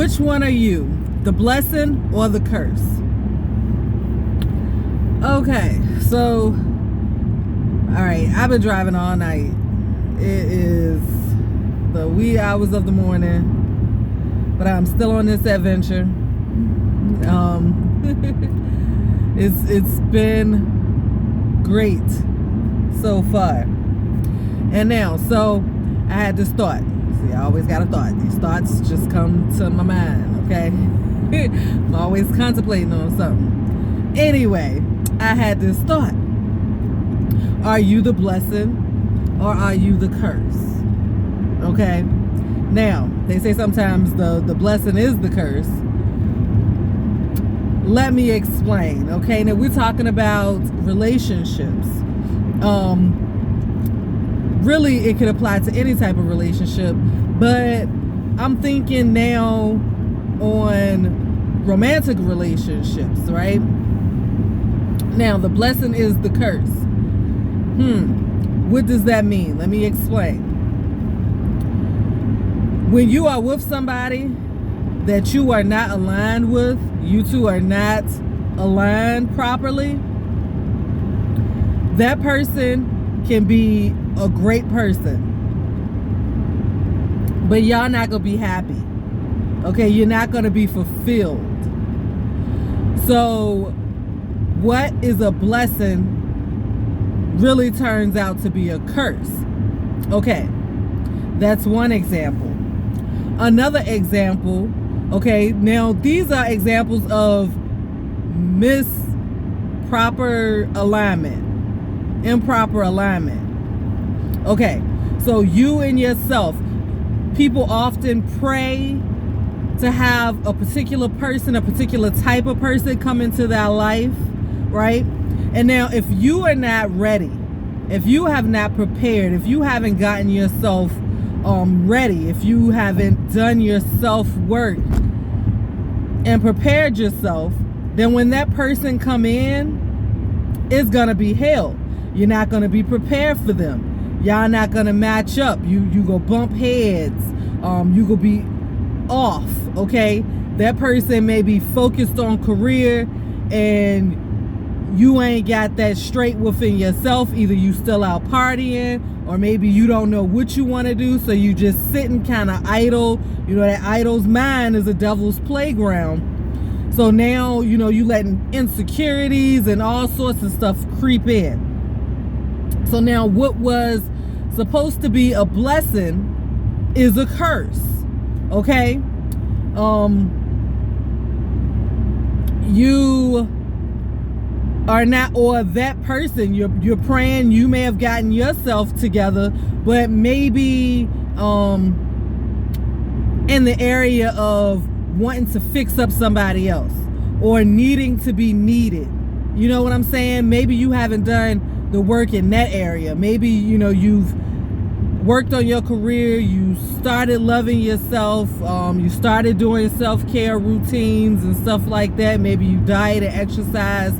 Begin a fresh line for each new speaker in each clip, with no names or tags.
Which one are you? The blessing or the curse? Okay, so, all right, I've been driving all night. It is the wee hours of the morning, but I'm still on this adventure. It's been great so far. And now, so I had this thought. See, I always got a thought. These thoughts just come to my mind, okay? I'm always contemplating on something. Anyway, I had this thought. Are you the blessing or are you the curse? Okay? Now, they say sometimes the blessing is the curse. Let me explain, okay? Now, we're talking about relationships. Really, it could apply to any type of relationship, but I'm thinking now on romantic relationships, right? Now, the blessing is the curse. What does that mean? Let me explain. When you are with somebody that you are not aligned with, you two are not aligned properly, that person can be a great person, but y'all not gonna be happy. Okay, you're not gonna be fulfilled. So what is a blessing really turns out to be a curse. Okay, that's one example. Another example, okay, now these are examples of improper alignment. Okay, so you and yourself, people often pray to have a particular person, a particular type of person come into their life, right? And now if you are not ready, if you have not prepared, if you haven't gotten yourself ready, if you haven't done your self-work and prepared yourself, then when that person come in, it's gonna be hell. You're not gonna be prepared for them. Y'all not gonna match up. You go bump heads. You go be off, okay? That person may be focused on career and you ain't got that straight within yourself. Either you still out partying or maybe you don't know what you want to do, so you just sitting kind of idle. You know, that idle's mind is a devil's playground. So now, you know, you letting insecurities and all sorts of stuff creep in. So now what was supposed to be a blessing is a curse, okay? You are not, or that person, you're praying, you may have gotten yourself together, but maybe in the area of wanting to fix up somebody else or needing to be needed. You know what I'm saying? Maybe you haven't done the work in that area. Maybe, you know, you've worked on your career, you started loving yourself, you started doing self-care routines and stuff like that. Maybe you diet and exercise,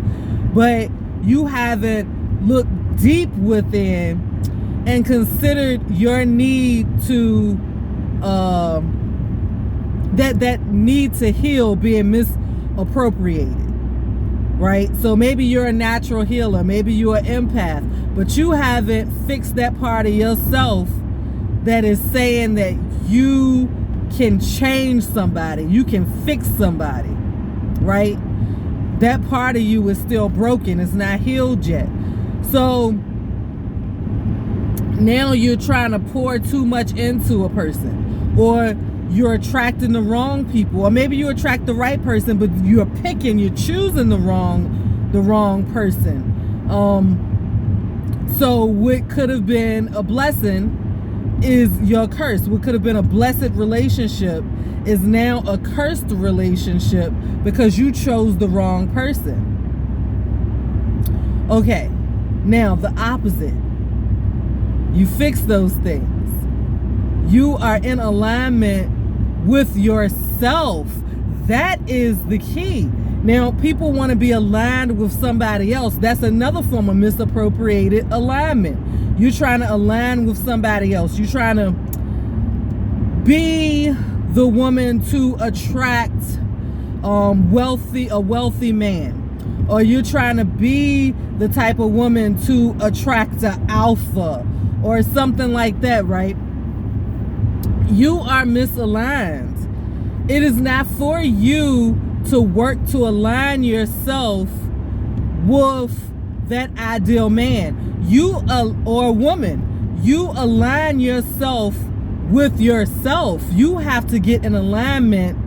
but you haven't looked deep within and considered your need to that need to heal being misappropriated. Right? So maybe you're a natural healer, maybe you're an empath, but you haven't fixed that part of yourself that is saying that you can change somebody, you can fix somebody, right? That part of you is still broken, it's not healed yet. So now you're trying to pour too much into a person, or you're attracting the wrong people, or maybe you attract the right person, but you're choosing the wrong person. So what could have been a blessing is your curse. What could have been a blessed relationship is now a cursed relationship because you chose the wrong person. Okay, now the opposite. You fix those things. You are in alignment with yourself. That is the key. Now, people want to be aligned with somebody else. That's another form of misappropriated alignment. You're trying to align with somebody else. You're trying to be the woman to attract a wealthy man, or you're trying to be the type of woman to attract an alpha or something like that, right? You are misaligned. It is not for you to work to align yourself with that ideal man. You or woman, you align yourself with yourself. You have to get in alignment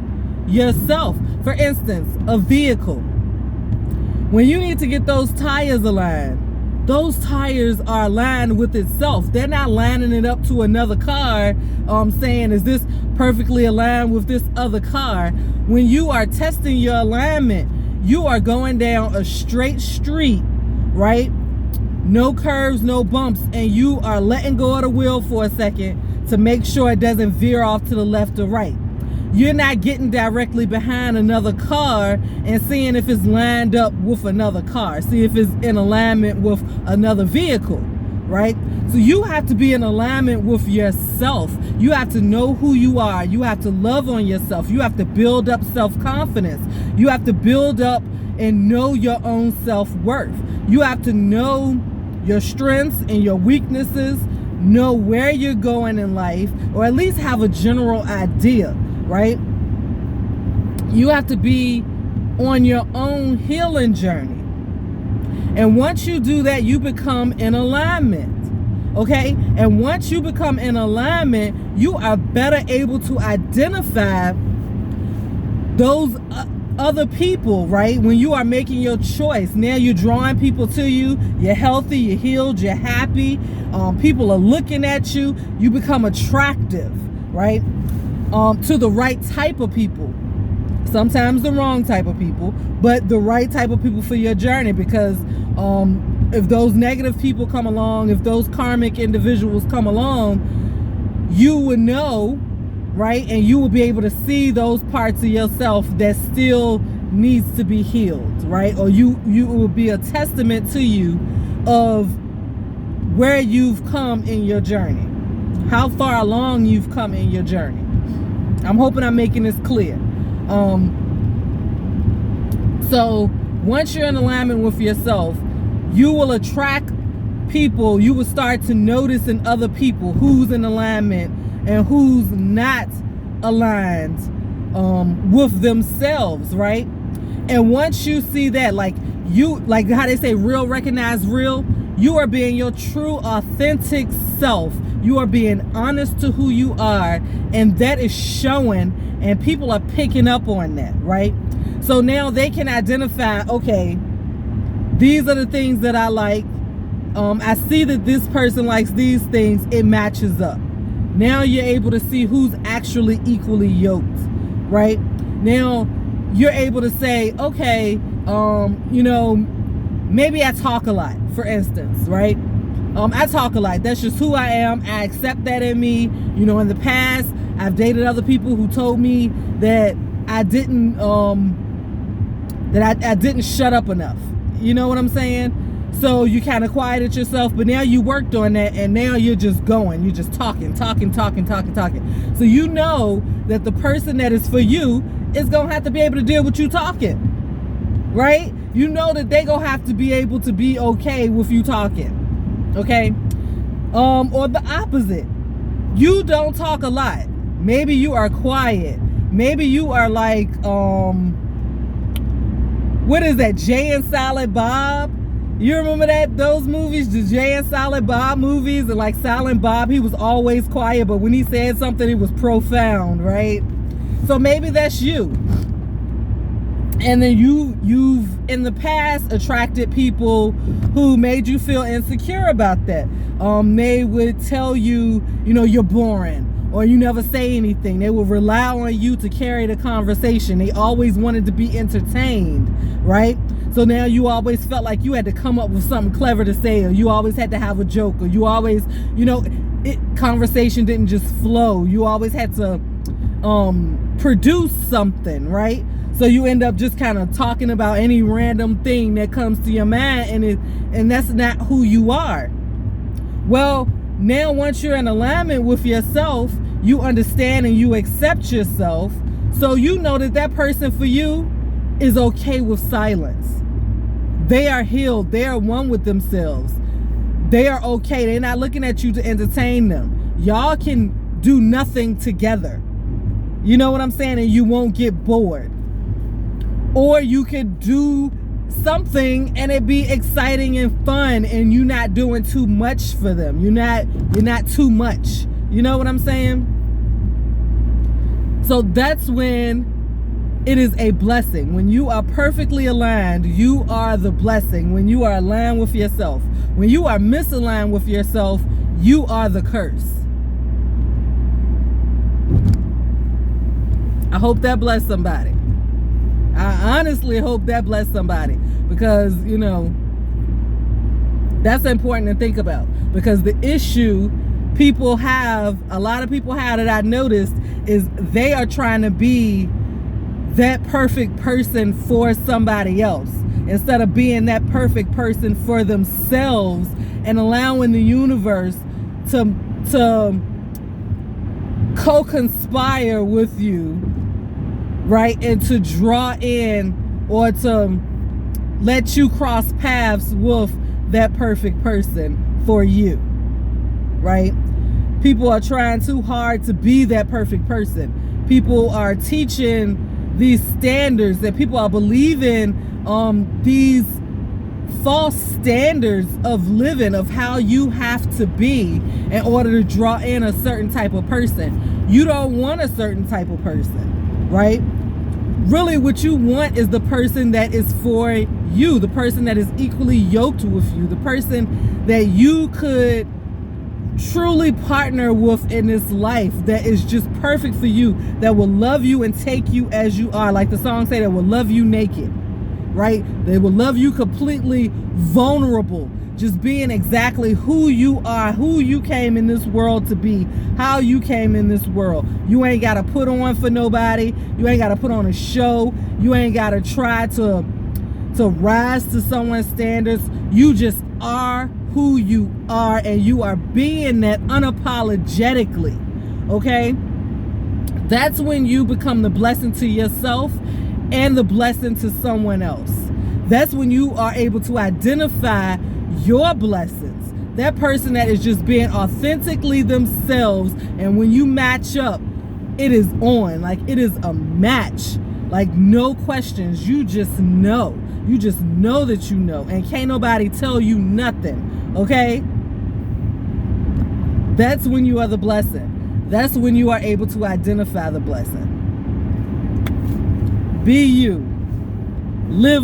yourself. For instance, a vehicle. When you need to get those tires aligned, those tires are aligned with itself. They're not lining it up to another car, saying, is this perfectly aligned with this other car? When you are testing your alignment, you are going down a straight street, right? No curves, no bumps, and you are letting go of the wheel for a second to make sure it doesn't veer off to the left or right. You're not getting directly behind another car and seeing if it's lined up with another car. See if it's in alignment with another vehicle, right? So you have to be in alignment with yourself. You have to know who you are. You have to love on yourself. You have to build up self-confidence. You have to build up and know your own self-worth. You have to know your strengths and your weaknesses, know where you're going in life, or at least have a general idea, right? You have to be on your own healing journey. And once you do that, you become in alignment, okay? And once you become in alignment, you are better able to identify those other people, right? When you are making your choice, now you're drawing people to you. You're healthy, you're healed, you're happy. People are looking at you. You become attractive, right? To the right type of people. Sometimes the wrong type of people, but the right type of people for your journey. Because if those negative people come along, if those karmic individuals come along, you would know, right? And you will be able to see those parts of yourself that still needs to be healed, right? Or you will be a testament to you of where you've come in your journey, how far along you've come in your journey. I'm hoping I'm making this clear. So once you're in alignment with yourself, you will attract people. You will start to notice in other people who's in alignment and who's not aligned with themselves, right? And once you see that, like how they say, real recognize real, you are being your true, authentic self. You are being honest to who you are, and that is showing, and people are picking up on that, right? So now they can identify, okay, these are the things that I like. I see that this person likes these things. It matches up. Now you're able to see who's actually equally yoked, right? Now you're able to say, okay, maybe I talk a lot, for instance, right? I talk a lot. That's just who I am. I accept that in me. In the past, I've dated other people who told me that I didn't I didn't shut up enough. You know what I'm saying? So you kind of quieted yourself, but now you worked on that, and now you're just going. You're just talking. So you know that the person that is for you is going to have to be able to deal with you talking, right? You know that they going to have to be able to be okay with you talking, okay? Or the opposite. You don't talk a lot. Maybe you are quiet. Maybe you are like, what is that, Jay and Silent Bob? You remember those movies, the Jay and Silent Bob movies? And like Silent Bob, he was always quiet, but when he said something, it was profound, right? So maybe that's you. And then you've in the past attracted people who made you feel insecure about that. They would tell you, you're boring, or you never say anything. They would rely on you to carry the conversation. They always wanted to be entertained, right? So now you always felt like you had to come up with something clever to say, or you always had to have a joke, or you always, conversation didn't just flow. You always had to produce something, right? So you end up just kind of talking about any random thing that comes to your mind, and that's not who you are. Well, now once you're in alignment with yourself, you understand and you accept yourself. So you know that that person for you is okay with silence. They are healed. They are one with themselves. They are okay. They're not looking at you to entertain them. Y'all can do nothing together. You know what I'm saying? And you won't get bored. Or you could do something and it be exciting and fun and you're not doing too much for them. You're not too much. You know what I'm saying? So that's when it is a blessing. When you are perfectly aligned, you are the blessing. When you are aligned with yourself. When you are misaligned with yourself, you are the curse. I hope that blessed somebody. I honestly hope that blessed somebody, because, you know, that's important to think about. Because the issue a lot of people have that I noticed, is they are trying to be that perfect person for somebody else instead of being that perfect person for themselves and allowing the universe to co-conspire with you, right? And to draw in or to let you cross paths with that perfect person for you, right? People are trying too hard to be that perfect person. People are teaching these standards, that people are believing these false standards of living, of how you have to be in order to draw in a certain type of person. You don't want a certain type of person, right? Really what you want is the person that is for you, the person that is equally yoked with you, the person that you could truly partner with in this life, that is just perfect for you, that will love you and take you as you are. Like the song say, that will love you naked, right? They will love you completely vulnerable, just being exactly who you are, who you came in this world to be, how you came in this world. You ain't got to put on for nobody. You ain't got to put on a show. You ain't got to try to rise to someone's standards. You just are who you are, and you are being that unapologetically, okay? That's when you become the blessing to yourself and the blessing to someone else. That's when you are able to identify your blessings. That person that is just being authentically themselves, and when you match up, it is on. Like, it is a match. Like, no questions. You just know. You just know that you know, and can't nobody tell you nothing, okay? That's when you are the blessing. That's when you are able to identify the blessing. Be you. Live